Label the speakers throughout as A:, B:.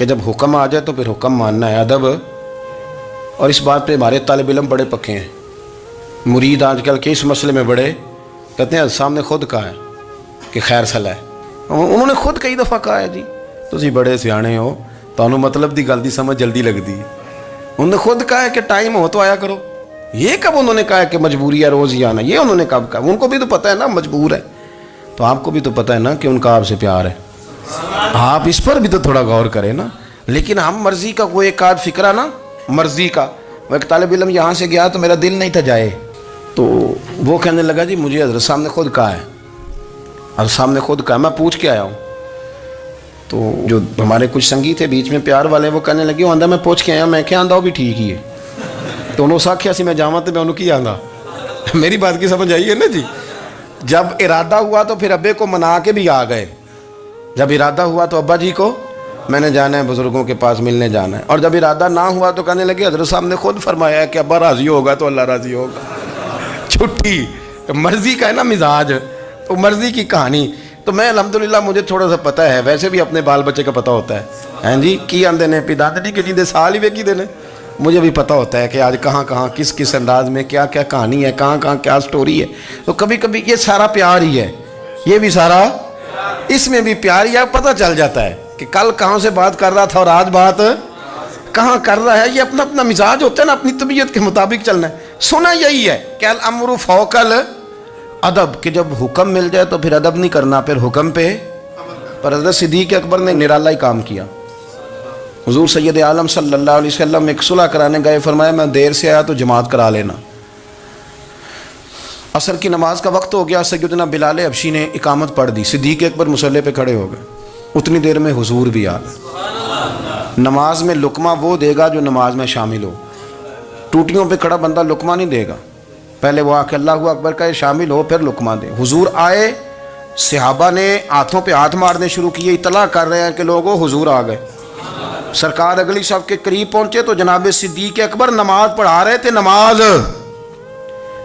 A: کہ جب حکم آ جائے تو پھر حکم ماننا ہے، ادب. اور اس بات پہ ہمارے طالب علم بڑے پکے ہیں. مرید آج کل کے اس مسئلے میں بڑے کہتے ہیں صاحب نے خود کہا ہے کہ خیر صلاح ہے. انہوں نے خود کئی دفعہ کہا ہے جی تسی بڑے سیانے ہو، تانوں مطلب دی گل دی سمجھ جلدی لگتی ہے. انہوں نے خود کہا ہے کہ ٹائم ہو تو آیا کرو. یہ کب انہوں نے کہا ہے کہ مجبوری ہے روز ہی آنا؟ یہ انہوں نے کب کہا؟ ان کو بھی تو پتہ ہے نا مجبور ہے. تو آپ کو بھی تو پتہ ہے نا کہ ان کا آپ سے پیار ہے. آپ اس پر بھی تو تھوڑا غور کریں نا. لیکن ہم مرضی کا وہ ایک آدھ فکرہ نا، مرضی کا. وہ ایک طالب علم یہاں سے گیا تو میرا دل نہیں تھا جائے، تو وہ کہنے لگا جی مجھے حضرت صاحب نے خود کہا ہے، حضرت صاحب نے خود کہا. میں پوچھ کے آیا ہوں. تو جو ہمارے کچھ سنگی تھے بیچ میں پیار والے، وہ کہنے لگے وہ آندہ میں پوچھ کے آیا. میں کیا آندہ وہ بھی ٹھیک ہی ہے. تو انہوں ساکھیا سی میں جاواں تے میں انہوں کی آندہ. میری بات کی سمجھ آئی ہے نا جی. جب ارادہ ہوا تو پھر ابے کو منا کے بھی آ گئے. جب ارادہ ہوا تو ابا جی کو میں نے جانا ہے بزرگوں کے پاس ملنے جانا ہے. اور جب ارادہ نہ ہوا تو کہنے لگے حضرت صاحب نے خود فرمایا ہے کہ ابا راضی ہوگا تو اللہ راضی ہوگا. چھٹی مرضی کا ہے نا مزاج، تو مرضی کی کہانی. تو میں الحمدللہ مجھے تھوڑا سا پتہ ہے، ویسے بھی اپنے بال بچے کا پتہ ہوتا ہے. ہیں جی کی آندے نے پیدادری کے جیندے سال ہی ویکی دینے. مجھے بھی پتہ ہوتا ہے کہ آج کہاں کہاں کس کس انداز میں کیا کیا کہانی ہے، کہاں کہاں کیا سٹوری ہے. تو کبھی کبھی یہ سارا پیار ہی ہے، یہ بھی سارا اس میں بھی پیار ہی ہے. پتہ چل جاتا ہے کہ کل کہاں سے بات کر رہا تھا اور آج بات کہاں کر رہا ہے. یہ اپنا اپنا مزاج ہوتا ہے نا، اپنی طبیعت کے مطابق چلنا ہے. سنا یہی ہے کہ الامر فوق الادب، کہ جب حکم مل جائے تو پھر ادب نہیں کرنا، پھر حکم پہ. پر حضرت صدیق اکبر نے نرالا ہی کام کیا. حضور سید عالم صلی اللہ علیہ وسلم ایک صلح کرانے گئے، فرمایا میں دیر سے آیا تو جماعت کرا لینا. عصر کی نماز کا وقت ہو گیا، سیدنا بلال حبشی نے اقامت پڑھ دی. صدیق اکبر مصلی پہ کھڑے ہو گئے. اتنی دیر میں حضور بھی آ گئے. نماز میں لقمہ وہ دے گا جو نماز میں شامل ہو. ٹوٹیوں پہ کھڑا بندہ لقمہ نہیں دے گا، پہلے وہ آ کے اللہ اکبر کا شامل ہو پھر لقمہ دے. حضور آئے، صحابہ نے ہاتھوں پہ ہاتھ مارنے شروع کیے، اطلاع کر رہے ہیں کہ لوگوں حضور آ گئے. سرکار اگلی صف کے قریب پہنچے تو جناب صدیق اکبر نماز پڑھا رہے تھے. نماز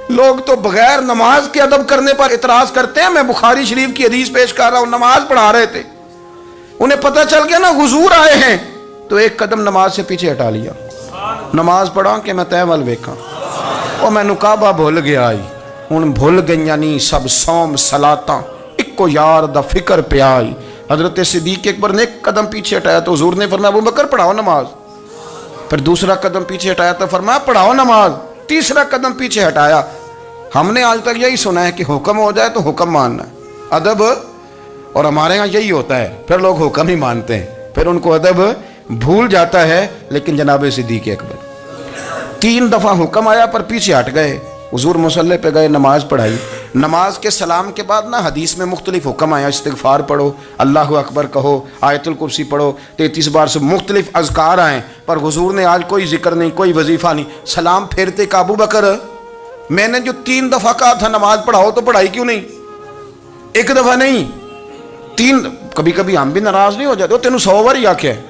A: لوگ تو بغیر نماز کے ادب کرنے پر اعتراض کرتے ہیں. میں بخاری شریف کی حدیث پیش کر رہا ہوں، نماز پڑھا رہے تھے. انہیں پتہ چل گیا نا حضور آئے ہیں، تو ایک قدم نماز سے پیچھے ہٹا لیا. نماز پڑھا کہ میں تے ول ویکھاں، او مینوں کعبہ بھول گیا آئی. ہن بھول گئیاں نہیں سب صوم صلاتاں، اکو یار دا فکر پہ آئی. حضرت صدیق اکبر نے ایک قدم پیچھے ہٹایا تو حضور نے فرمایا ابو بکر پڑھاؤ نماز. پھر دوسرا قدم پیچھے ہٹایا تو فرمایا پڑھاؤ نماز. تیسرا قدم پیچھے ہٹایا. ہم نے آج تک یہی سنا ہے کہ حکم ہو جائے تو حکم ماننا ہے، ادب. اور ہمارے ہاں یہی ہوتا ہے، پھر لوگ حکم ہی مانتے ہیں، پھر ان کو ادب بھول جاتا ہے. لیکن جناب صدیق اکبر 3 دفعہ حکم آیا پر پیچھے ہٹ گئے. حضور مصلی پہ گئے، نماز پڑھائی. نماز کے سلام کے بعد نا حدیث میں مختلف حکم آیا، استغفار پڑھو، اللہ اکبر کہو، آیت الکرسی پڑھو، 33 بار سے مختلف اذکار آئیں. پر حضور نے آج کوئی ذکر نہیں، کوئی وظیفہ نہیں. سلام پھیرتے کہ ابو بکر میں نے جو 3 دفعہ کہا تھا نماز پڑھاؤ تو پڑھائی کیوں نہیں؟ ایک دفعہ نہیں 3. کبھی کبھی ہم بھی ناراض نہیں ہو جاتے، تینوں 100 بار ہی آکھیا ہے،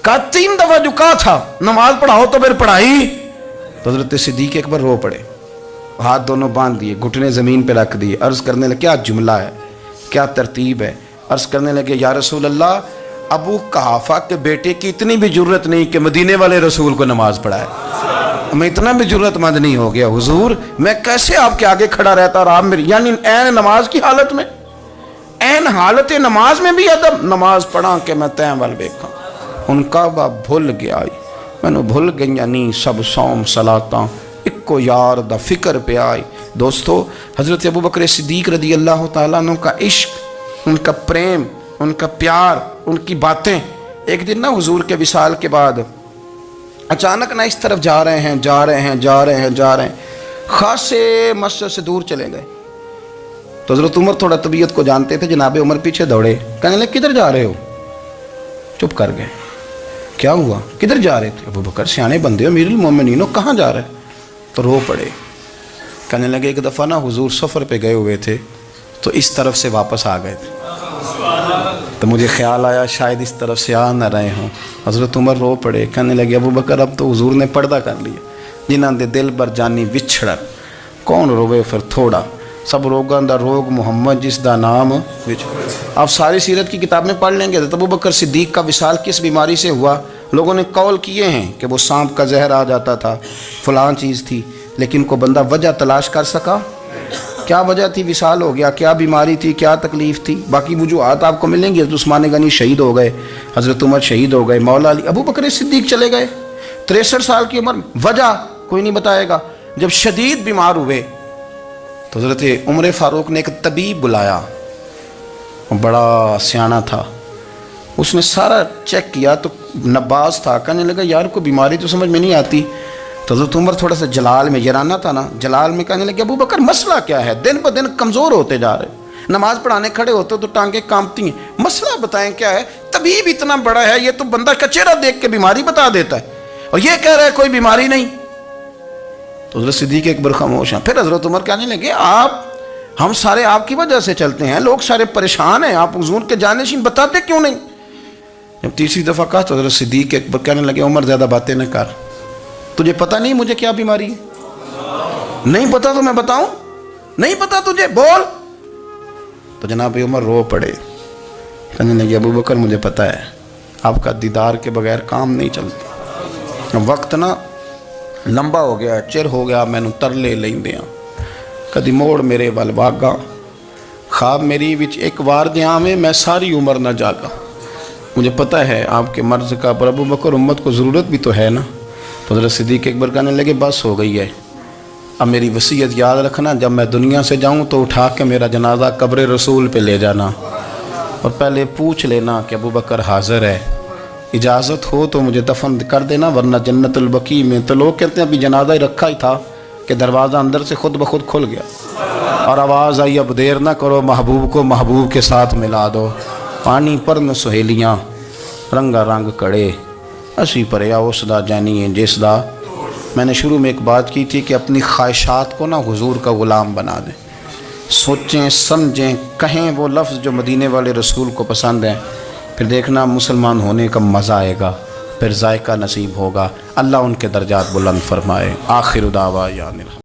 A: کہا 3 دفعہ جو کہا تھا نماز پڑھاؤ تو پھر پڑھائی. تو حضرت صدیق اکبر رو پڑے، ہاتھ دونوں باندھ دیے، گھٹنے زمین پہ رکھ دیے. عرض کرنے لگے کیا جملہ ہے، کیا ترتیب ہے. عرض کرنے لگے یا رسول اللہ، ابو قحافہ کے بیٹے کی اتنی بھی جرت نہیں کہ مدینے والے رسول کو نماز پڑھائے. میں اتنا بھی جرت مند نہیں ہو گیا حضور، میں کیسے آپ کے آگے کھڑا رہتا اور آپ میری، یعنی عین نماز کی حالت میں، عین حالت نماز میں بھی ادب. نماز پڑھا کہ میں تین وال ویکھاں. ان کعبہ بھول گیا آئی، مینوں بھول گئیاں نہیں سب صوم صلاتاں، اکو یار دا فکر پہ آئی. دوستو حضرت ابو بکر صدیق رضی اللہ تعالیٰ عنہ کا عشق، ان کا پریم، ان کا پیار، ان کی باتیں. ایک دن نا حضور کے وصال کے بعد اچانک نہ اس طرف جا رہے ہیں، خاصے مسجد سے دور چلے گئے. تو حضرت عمر تھوڑا طبیعت کو جانتے تھے، جناب عمر پیچھے دوڑے، کہنے لگے کدھر جا رہے ہو؟ چپ کر گئے. کیا ہوا؟ کدھر جا رہے تھے؟ ابو بکر سیانے بندے ہو، امیر المومنین ہو، کہاں جا رہے؟ تو رو پڑے. کہنے لگے ایک دفعہ نا حضور سفر پہ گئے ہوئے تھے تو اس طرف سے واپس آ گئے تھے، تو مجھے خیال آیا شاید اس طرف سے آ نہ رہے ہوں. حضرت عمر رو پڑے. کہنے لگے ابو بکر اب تو حضور نے پردہ کر لیا، جنہاں دے دل بر جانی وچھڑن، کون روے پھر تھوڑا. سب روگاں دا روگ محمد جس دا نام آپ ساری سیرت کی کتاب میں پڑھ لیں گے تو ابو بکر صدیق کا وصال کس بیماری سے ہوا. لوگوں نے قول کیے ہیں کہ وہ سانپ کا زہر آ جاتا تھا، فلان چیز تھی، لیکن کو بندہ وجہ تلاش کر سکا؟ کیا وجہ تھی وصال ہو گیا؟ کیا بیماری تھی؟ کیا تکلیف تھی؟ باقی وجوہات آپ کو ملیں گی. حضرت عثمان غنی شہید ہو گئے، حضرت عمر شہید ہو گئے، مولا علی، ابو بکر صدیق چلے گئے 63 سال کی عمر. وجہ کوئی نہیں بتائے گا. جب شدید بیمار ہوئے تو حضرت عمر فاروق نے ایک طبیب بلایا، وہ بڑا سیانا تھا. اس نے سارا چیک کیا تو نباز تھا. کہنے لگا یار کوئی بیماری تو سمجھ میں نہیں آتی. تو حضرت عمر تھوڑا سا جلال میں، یرانہ تھا نا، جلال میں کہنے لگے ابو بکر مسئلہ کیا ہے؟ دن بدن کمزور ہوتے جا رہے، نماز پڑھانے کھڑے ہوتے تو ٹانگیں کانپتی ہیں، مسئلہ بتائیں کیا ہے؟ طبیب اتنا بڑا ہے، یہ تو بندہ کا چہرہ دیکھ کے بیماری بتا دیتا ہے، اور یہ کہہ رہا ہے کوئی بیماری نہیں. تو حضرت صدیق اکبر خاموش ہیں. پھر حضرت عمر کہنے لگے ہم سارے آپ کی وجہ سے چلتے ہیں، لوگ سارے پریشان ہیں، آپ حضور کے جانشین بتاتے کیوں نہیں؟ جب تیسری دفعہ کہا تو حضرت صدیق اکبر کہنے لگے عمر زیادہ باتیں نہ کر، تجھے پتہ نہیں مجھے کیا بیماری ہے؟ نہیں پتہ تو میں بتاؤں؟ نہیں پتہ تجھے، بول. تو جناب عمر رو پڑے. کہنے لگے ابو بکر مجھے پتہ ہے، آپ کا دیدار کے بغیر کام نہیں چلتا. وقت نا لمبا ہو گیا، چر ہو گیا، میں ترلے لیندے ہاں. کدی موڑ میرے ول واگا، خواب میری وچ ایک وار دیاں میں ساری عمر نہ جاگا. مجھے پتہ ہے آپ کے مرض کا، پر ابو بکر امت کو ضرورت بھی تو ہے نا. تو حضرت صدیق اکبر کہنے لگے بس ہو گئی ہے، اب میری وصیت یاد رکھنا، جب میں دنیا سے جاؤں تو اٹھا کے میرا جنازہ قبر رسول پہ لے جانا، اور پہلے پوچھ لینا کہ ابو بکر حاضر ہے، اجازت ہو تو مجھے دفن کر دینا، ورنہ جنت البقیع میں. تو لوگ کہتے ہیں ابھی جنازہ ہی رکھا ہی تھا کہ دروازہ اندر سے خود بخود کھل گیا، اور آواز آئی اب دیر نہ کرو، محبوب کو محبوب کے ساتھ ملا دو. پانی پر نہ سہیلیاں رنگا رنگ کڑے، اسی پریا اس دا جانی ہے جس دا. میں نے شروع میں ایک بات کی تھی کہ اپنی خواہشات کو نا حضور کا غلام بنا دیں، سوچیں سمجھیں کہیں وہ لفظ جو مدینے والے رسول کو پسند ہیں، پھر دیکھنا مسلمان ہونے کا مزہ آئے گا، پھر ذائقہ نصیب ہوگا. اللہ ان کے درجات بلند فرمائے. آخر دعوانا